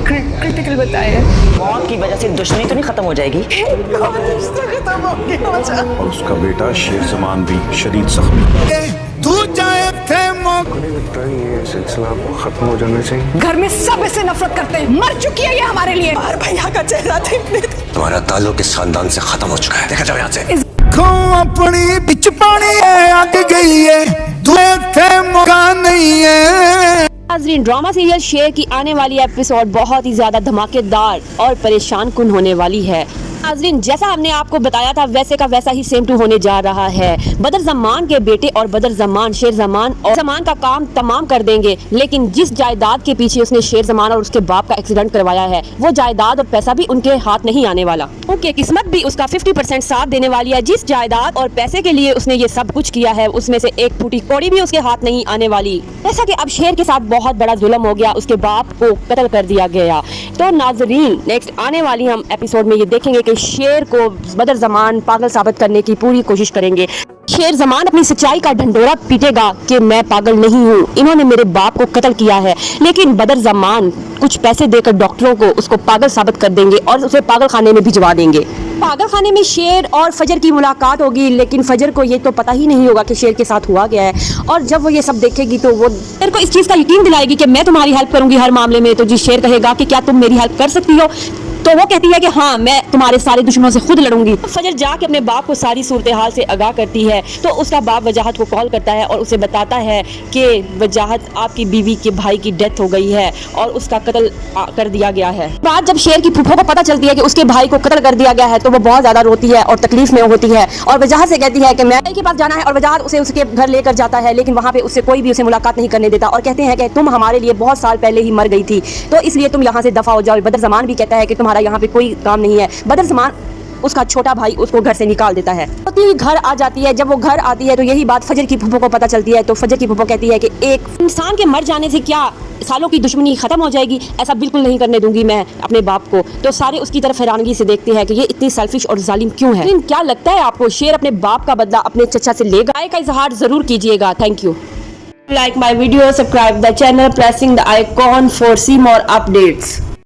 Critical बताया। मौत की वजह से दुश्मनी तो नहीं खत्म हो जाएगी? खत्म हो गया। और उसका बेटा शेर जमान भी शदीद जख्मी। ये सिलसिला खत्म हो जाना चाहिए। घर में सब इससे नफरत करते हैं, मर चुकी है ये हमारे लिए। और भैया का चेहरा देखने तुम्हारा ताल्लुक इस खानदान से खत्म हो चुका है। देखा जाओ यहाँ से। अपनी बिच पानी आग गई है, थे मौका नहीं है। नाज़रीन, ड्रामा सीरियल शेर की आने वाली एपिसोड बहुत ही ज़्यादा धमाकेदार और परेशान कुन होने वाली है। नाज़रीन, जैसा हमने आपको बताया था वैसे का वैसा ही सेम टू होने जा रहा है। बदर ज़मान के बेटे और बदर ज़मान शेर ज़मान और ज़मान का काम तमाम कर देंगे, लेकिन जिस जायदाद के पीछे उसने शेर ज़मान और उसके बाप का एक्सीडेंट करवाया है वो जायदाद और पैसा भी उनके हाथ नहीं आने वाला, क्योंकि किस्मत भी उसका 50% साथ देने वाली है। जिस जायदाद और पैसे के लिए उसने ये सब कुछ किया है उसमें से एक फूटी कौड़ी भी उसके हाथ नहीं आने वाली। जैसा कि अब शेर के साथ बहुत बड़ा जुल्म हो गया, उसके बाप को कत्ल कर दिया गया। तो नाज़रीन, नेक्स्ट आने वाली हम एपिसोड में ये देखेंगे कि शेर को बदर ज़मान पागल साबित करने की पूरी कोशिश करेंगे। शेर ज़मान अपनी सच्चाई का ढंढोरा पीटेगा कि मैं पागल नहीं हूँ, इन्होंने मेरे बाप को कत्ल किया है। लेकिन बदर ज़मान कुछ पैसे देकर डॉक्टरों को उसको पागल साबित कर देंगे और उसे पागल खाने में भिजवा देंगे। पागल खाने में शेर और फजर की मुलाकात होगी, लेकिन फजर को ये तो पता ही नहीं होगा कि शेर के साथ हुआ गया है। और जब वो ये सब देखेगी तो वो शेर को इस चीज़ का यकीन दिलाएगी कि मैं तुम्हारी हेल्प करूंगी हर मामले में। तो जी शेर कहेगा कि क्या तुम मेरी हेल्प कर सकती हो? तो वो कहती है कि हाँ, मैं तुम्हारे सारे दुश्मनों से खुद लड़ूंगी। फजर जाके अपने बाप को सारी सूरत हाल से आगाह करती है, तो उसका बाप वजाहत को कॉल करता है और उसे बताता है कि वजाहत, आपकी बीवी के भाई की डेथ हो गई है और उसका कत्ल कर दिया गया है। बात जब शेर की फूफो को पता चलती है कि उसके भाई को कत्ल कर दिया गया है तो वो बहुत ज्यादा रोती है और तकलीफ में होती है और वजाहत से कहती है कि मैं के पास जाना है। और वजाहत उसे उसके घर लेकर जाता है, लेकिन वहाँ पे उससे कोई भी उसे मुलाकात नहीं करने देता और कहते हैं कि तुम हमारे लिए बहुत साल पहले ही मर गई थी, तो इसलिए तुम यहाँ से दफा हो जाओ। बदर ज़मान भी कहता है कि तुम्हारा यहाँ पे कोई काम नहीं है। बदर ज़मान, उसका छोटा भाई, उसको घर से निकाल देता है। तो घर आ जाती है। जब वो घर आती है तो यही बात फजर की फूफो को पता चलती है। तो फजर की फूफो कहती है कि एक इंसान के मर जाने से क्या सालों की दुश्मनी खत्म हो जाएगी? ऐसा बिल्कुल नहीं करने दूंगी मैं अपने बाप को। तो सारे उसकी तरफ हैरानगी से देखते हैं कि ये इतनी सेल्फिश और जालिम क्यों है। लेकिन क्या लगता है आपको, शेर अपने बाप का बदला अपने चचा से लेगा? राय का इजहार जरूर कीजिएगा। Thank you. Like my video, subscribe the channel, pressing the icon for see more updates.